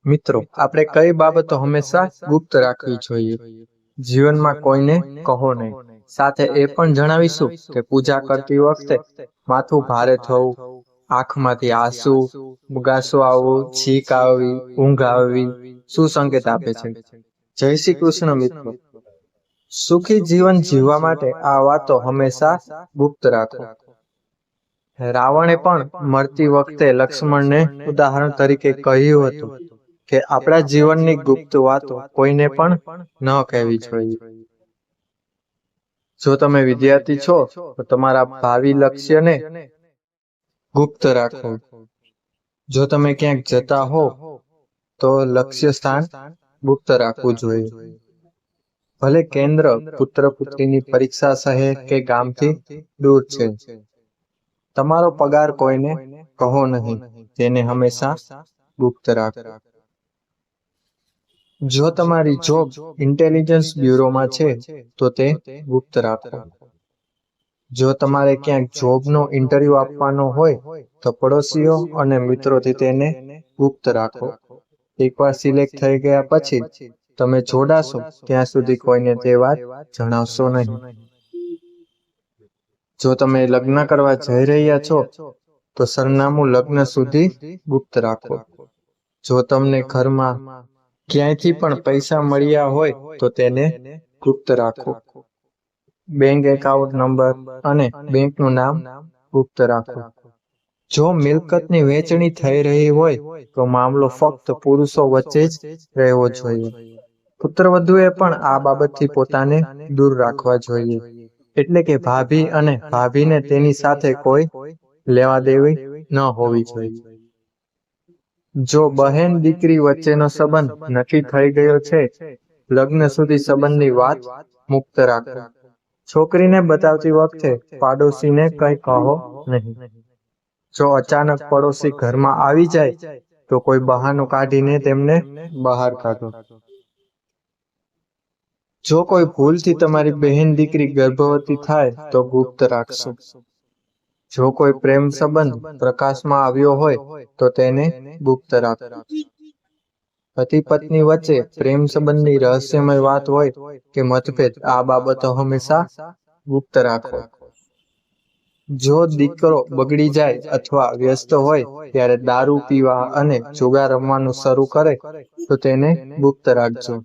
મિત્રો, આપણે કઈ બાબતો હંમેશા ગુપ્ત રાખવી જોઈએ? જીવનમાં કોઈને કહો નહીં. સાથે એ પણ જણાવીશું કે પૂજા કરતી વખતે માથું ભારે થવું, આંખમાંથી આંસુ, ઉગાસો આવવો, છીંક આવવી, ઊંઘ આવવી શું સંકેત આપે છે? જય શ્રી કૃષ્ણ મિત્રો. સુખી જીવન જીવવા માટે આ વાતો હંમેશા ગુપ્ત રાખો. રાવણે પણ મરતી વખતે લક્ષ્મણને ઉદાહરણ તરીકે કહ્યું હતું કે આપણા જીવનની ગુપ્ત વાતો કોઈને પણ ન કહેવી જોઈએ. જો તમે વિદ્યાર્થી છો તો તમારા ભાવિ લક્ષ્યને ગુપ્ત રાખો. જો તમે ક્યાંક જતા હો તો લક્ષ્ય સ્થાન ગુપ્ત રાખવું જોઈએ. ભલે કેન્દ્ર પુત્ર પુત્રીની પરીક્ષા શહેર કે ગામથી દૂર છે, તમારો પગાર કોઈને કહો નહીં, તેને હંમેશા ગુપ્ત રાખો. જો તમારી જોબ ઇન્ટેલિજન્સ બ્યુરોમાં છે તો તે ગુપ્ત રાખો. જો તમારે ક્યાંક જોબનો ઇન્ટરવ્યુ આપવાનો હોય તો પડોશીઓ અને મિત્રોથી તેને ગુપ્ત રાખો. એકવાર સિલેક્ટ થઈ ગયા પછી તમે જોડાશો ત્યાં સુધી કોઈને તે વાત જણાવશો નહીં. જો તમે લગ્ન કરવા જઈ રહ્યા છો તો સરનામું લગ્ન સુધી ગુપ્ત રાખો. જો તમને ઘરમાં ક્યાંયથી પણ પૈસા મળ્યા હોય તો તેને ગુપ્ત રાખો. બેંક એકાઉન્ટ નંબર અને બેંકનું નામ ગુપ્ત રાખો. જો મિલકતની વહેંચણી થઈ રહી હોય તો મામલો ફક્ત પુરુષો વચ્ચે જ રહેવો જોઈએ. પુત્રવધુએ પણ આ બાબતથી પોતાને દૂર રાખવા જોઈએ. એટલે કે ભાભી અને ભાભીને તેની સાથે કોઈ લેવા દેવી ન હોવી જોઈએ. જો બહેન દીકરી વચ્ચેનો સંબંધ નક્કી થઈ ગયો છે, લગ્ન સુધી સંબંધની વાત મુક્ત રાખો. છોકરીને બતાવતી વખતે પાડોશીને કંઈ કહો નહીં. જો અચાનક પડોશી ઘરમાં આવી જાય તો કોઈ બહાનું કાઢીને તેમને બહાર કાઢો. જો કોઈ ભૂલથી તમારી બહેન દીકરી ગર્ભવતી થાય તો ગુપ્ત રાખશો. જો કોઈ પ્રેમ સંબંધ પ્રકાશમાં આવ્યો હોય તો તેને ગુપ્ત રાખો. પતિ પત્ની વચ્ચે પ્રેમ સંબંધની રહસ્યમય વાત હોય કે મતભેદ, આ બાબતો હંમેશા ગુપ્ત રાખો. જો દીકરો બગડી જાય અથવા વ્યસ્ત હોય ત્યારે દારૂ પીવા અને જુગાર રમવાનું શરૂ કરે તો તેને ગુપ્ત રાખજો.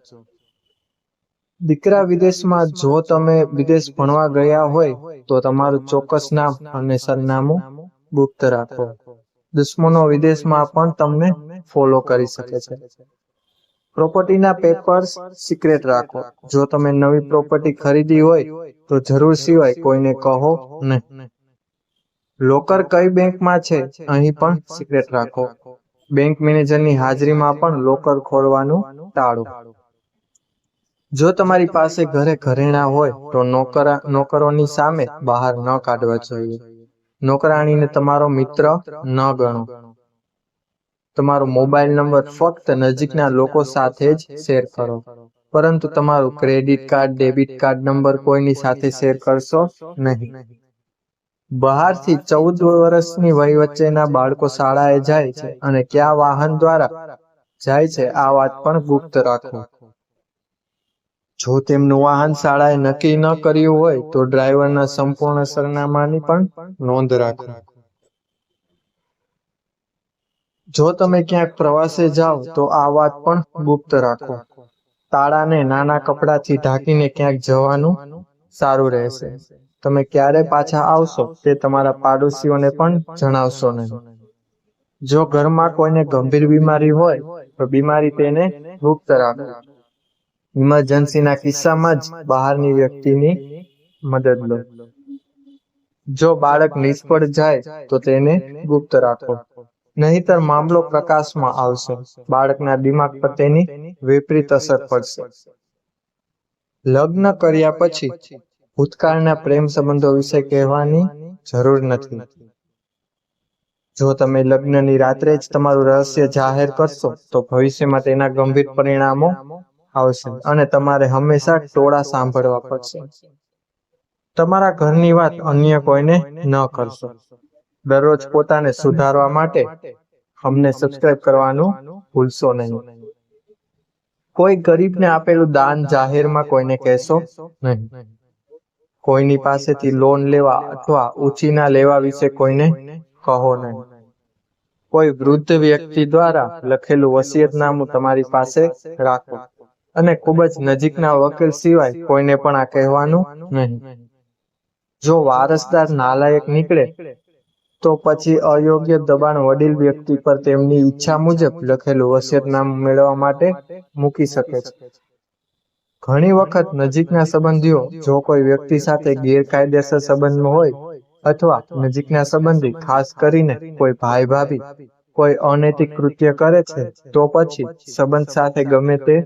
દીકરા વિદેશમાં જો તમે વિદેશ ભણવા ગયા હોય તો તમારું ચોક્કસ નામ અને સરનામું ગુપ્ત રાખો. દુશ્મનો વિદેશમાં પણ તમને ફોલો કરી શકે છે. પ્રોપર્ટીના પેપર્સ સિક્રેટ રાખો. જો તમે નવી પ્રોપર્ટી ખરીદી હોય તો જરૂર સિવાય કોઈને કહો નહીં. લોકર કઈ બેંકમાં છે અહીં પણ સિક્રેટ રાખો. બેંક મેનેજરની હાજરીમાં પણ લોકર ખોલવાનું ટાળો. જો તમારી પાસે ઘરે ઘરેણાં હોય તો નોકરોની સામે બહાર ન કાઢવા જોઈએ. નોકરાણીને તમારો મિત્ર ન ગણો. તમારો મોબાઈલ નંબર ફક્ત નજીકના લોકો સાથે જ શેર કરો, પરંતુ તમારું credit card debit card number કોઈની સાથે શેર કરશો નહીં. બહારથી 14 વર્ષની વય વચ્ચેના બાળકો શાળાએ જાય છે અને કયા વાહન દ્વારા જાય છે આ વાત પણ ગુપ્ત રાખો. જો તેમનું વાહન શાળાએ નક્કી ન કર્યું હોય તો ડ્રાઈવરના સંપૂર્ણ સરનામાની પણ નોંધ રાખો. જો તમે ક્યાંક પ્રવાસે જાઓ તો આ વાત પણ ગુપ્ત રાખો. તાળાને નાના કપડાથી ઢાંકીને ક્યાંક જવાનું સારું રહેશે. તમે ક્યારે પાછા આવશો તે તમારા પાડોશીઓને પણ જણાવશો નહીં. જો ઘરમાં કોઈને ગંભીર બીમારી હોય તો બીમારી તેને ગુપ્ત રાખો. ઇમરજન્સીના કિસ્સામાં જ બહારની વ્યક્તિની મદદ લો. જો બાળક નિષ્ફળ જાય તો તેને ગુપ્ત રાખો, નહીંતર મામલો પ્રકાશમાં આવશે. બાળકના દિમાગ પર તેની વિપરીત અસર પડશે. લગ્ન કર્યા પછી ભૂતકાળના પ્રેમ સંબંધો વિશે કહેવાની જરૂર નથી. જો તમે લગ્નની રાત્રે જ તમારું રહસ્ય જાહેર કરશો તો ભવિષ્યમાં તેના ગંભીર પરિણામો આવશે અને તમારે હંમેશા ટોળા સાંભળવા પડશે. તમારા ઘરની વાત અન્ય કોઈને ન કરશો. દરરોજ પોતાને સુધારવા માટે અમને સબસ્ક્રાઇબ કરવાનું ભૂલશો નહીં. કોઈ ગરીબને આપેલું દાન જાહેરમાં કોઈને કહેશો નહીં. કોઈની પાસેથી લોન લેવા અથવા ઉછીના લેવા વિશે કોઈને કહો નહીં. કોઈ વૃદ્ધ વ્યક્તિ દ્વારા લખેલું વસિયતનામું તમારી પાસે રાખો અને ખૂબ જ નજીકના વકીલ સિવાય કોઈને પણ આ કહેવાનું નહીં. જો વારસદાર નાલાયક નીકળે તો પછી અયોગ્ય દબાણ વડીલ વ્યક્તિ પર તેમની ઈચ્છા મુજબ લખેલું વસિયતનામું મેળવવા માટે મૂકી શકે છે. ઘણી વખત નજીકના સંબંધીઓ જો કોઈ વ્યક્તિ સાથે ગેરકાયદેસર સંબંધમાં હોય અથવા નજીકના સંબંધી ખાસ કરીને કોઈ ભાઈ ભાભી કોઈ અનૈતિક કૃત્ય કરે છે તો પછી સંબંધ સાથે ગમે તે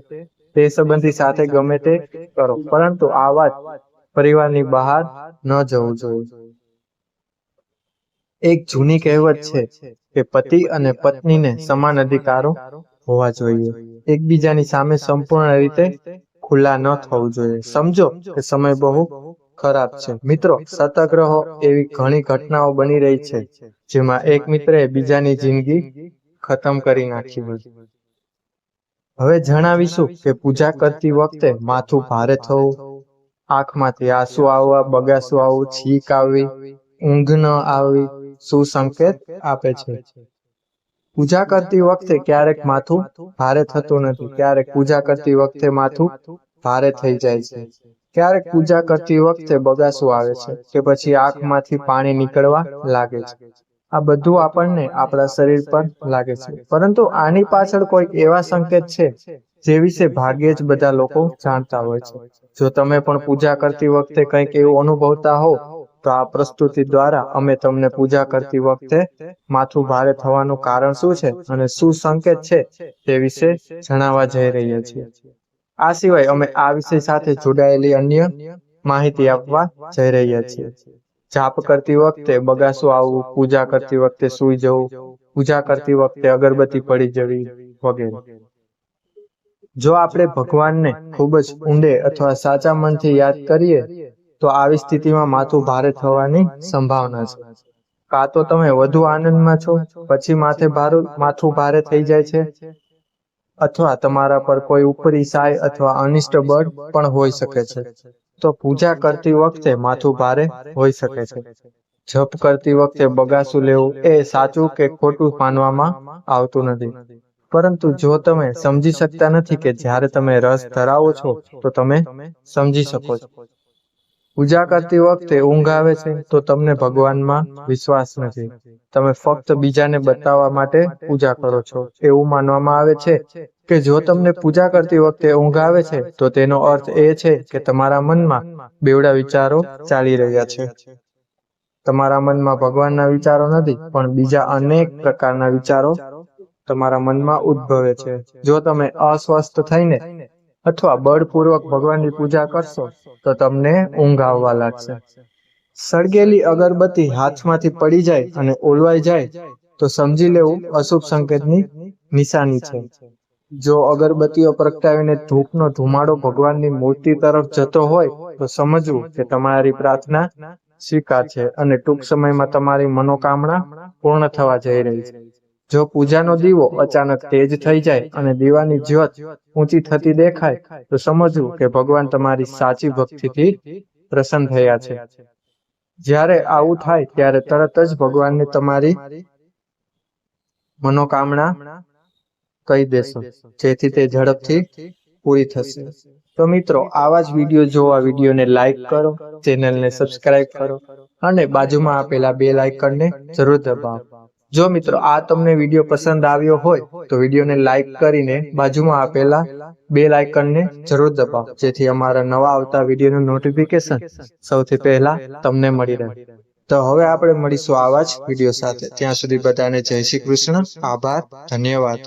સંબંધી સાથે ગમે તે કરો, પરંતુ આ વાત પરિવારની બહાર ન જવું જોઈએ. એક જૂની કહેવત છે કે પતિ અને પત્નીને સમાન અધિકારો હોવા જોઈએ. એકબીજાની સામે સંપૂર્ણ રીતે ખુલ્લા ન થવું જોઈએ. સમજો કે સમય બહુ ખરાબ છે. મિત્રો, સતર્ક રહો. એવી ઘણી ઘટનાઓ બની રહી છે જેમાં એક મિત્રએ બીજાની જિંદગી ખતમ કરી નાખી હોય. હવે જણાવીશું કે પૂજા કરતી વખતે માથું ભારે થવું, આંખમાંથી આંસુ આવવા, બગાસું આવવું, છીંક આવવી, ઊંઘ ન આવવી શું સંકેત આપે છે. પૂજા કરતી વખતે ક્યારેક માથું ભારે થતું નથી, ક્યારેક પૂજા કરતી વખતે માથું ભારે થઈ જાય છે, ક્યારેક પૂજા કરતી વખતે બગાસું આવે છે કે પછી આંખમાંથી પાણી નીકળવા લાગે છે. આ બધું આપણને આપણા શરીર પર લાગે છે, પરંતુ આની પાછળ કોઈક એવા સંકેત છે જે વિશે ભાગ્યે જ બધા લોકો જાણતા હોય છે. જો તમે પણ પૂજા કરતી વખતે કંઈક એવું અનુભવતા હો તો આ પ્રસ્તુતિ દ્વારા અમે તમને પૂજા કરતી વખતે માથું ભારે થવાનું કારણ શું છે અને શું સંકેત છે તે વિશે જણાવવા જઈ રહ્યા છીએ. આ સિવાય અમે આ વિષય સાથે જોડાયેલી અન્ય માહિતી આપવા જઈ રહ્યા છીએ. જાપ કરતી વખતે બગાસું આવવું, પૂજા કરતી વખતે સૂઈ જવું, પૂજા કરતી વખતે અગરબત્તી પડી જવી વગેરે. જો આપણે ભગવાનને ખૂબ જ ઊંડે અથવા સાચા મનથી યાદ કરીએ તો આવી સ્થિતિમાં માથું ભારે થવાની સંભાવના છે. કાં તો તમે વધુ આનંદમાં છો પછી માથું ભારે થઈ જાય છે, અથવા તમારા પર કોઈ ઉપરી સાય અથવા અનિષ્ટ બળ પણ હોઈ શકે છે. તો પૂજા કરતી વખતે માથું ભારે હોઈ શકે છે. જપ કરતી વખતે બગાસું લેવું એ સાચું કે ખોટું માનવામાં આવતું નથી, પરંતુ જો તમે સમજી શકતા નથી કે જ્યારે તમે રસ ધરાવો છો તો તમે સમજી શકો છો. પૂજા કરતી વખતે ઊંઘ આવે છે તો તમને ભગવાનમાં વિશ્વાસ નથી. તમે ફક્ત બીજાને બતાવવા માટે પૂજા કરો છો. એવું માનવામાં આવે છે કે જો તમને પૂજા કરતી વખતે ઊંઘ આવે છે તો તેનો અર્થ એ છે કે તમારા મનમાં બેવડા વિચારો ચાલી રહ્યા છે. તમારા મનમાં ભગવાનના વિચારો નથી, પણ બીજા અનેક પ્રકારના વિચારો તમારા મનમાં ઉદ્ભવે છે. જો તમે અસ્વસ્થ થઈને અથવા બળપૂર્વક ભગવાનની પૂજા કરશો તો તમને ઊંઘ આવવા લાગશે. સળગેલી અગરબત્તી હાથમાંથી પડી જાય અને ઓલવાઈ જાય તો સમજી લેવું અશુભ સંકેતની નિશાની છે. જો અગરબત્તીઓ પ્રગટાવીને ધૂપનો ધુમાડો ભગવાનની મૂર્તિ તરફ જતો હોય તો સમજવું કે તમારી પ્રાર્થના સ્વીકાર છે અને ટૂંક સમયમાં તમારી મનોકામના પૂર્ણ થવા જઈ રહી છે. જો પૂજાનો દીવો અચાનક તેજ થઈ જાય અને દીવાની જ્યોત ઊંચી થતી દેખાય તો સમજવું કે ભગવાન તમારી સાચી ભક્તિથી પ્રસન્ન થયા છે. જ્યારે આવું થાય ત્યારે તરત જ ભગવાનને તમારી મનોકામના કહી દેશો, જેથી તે ઝડપથી પૂરી થશે. તો મિત્રો, આવા જ વિડીયો જોવા વિડીયોને લાઈક કરો, ચેનલને સબસ્ક્રાઇબ કરો અને બાજુમાં આપેલા બેલ આઇકનને જરૂર દબાવો. જો મિત્રો આ તમને વિડીયો પસંદ આવ્યો હોય તો વિડીયોને લાઈક કરીને બાજુમાં આપેલા બેલ આઇકનને જરૂર દબાવો, જેથી અમારા નવા આવતા વિડીયોનું નોટિફિકેશન સૌથી પહેલા તમને મળી રહે. તો હવે આપણે મળીશું આવા જ વિડીયો સાથે. ત્યાં સુધી બધાને જય શ્રી કૃષ્ણ. આભાર. ધન્યવાદ.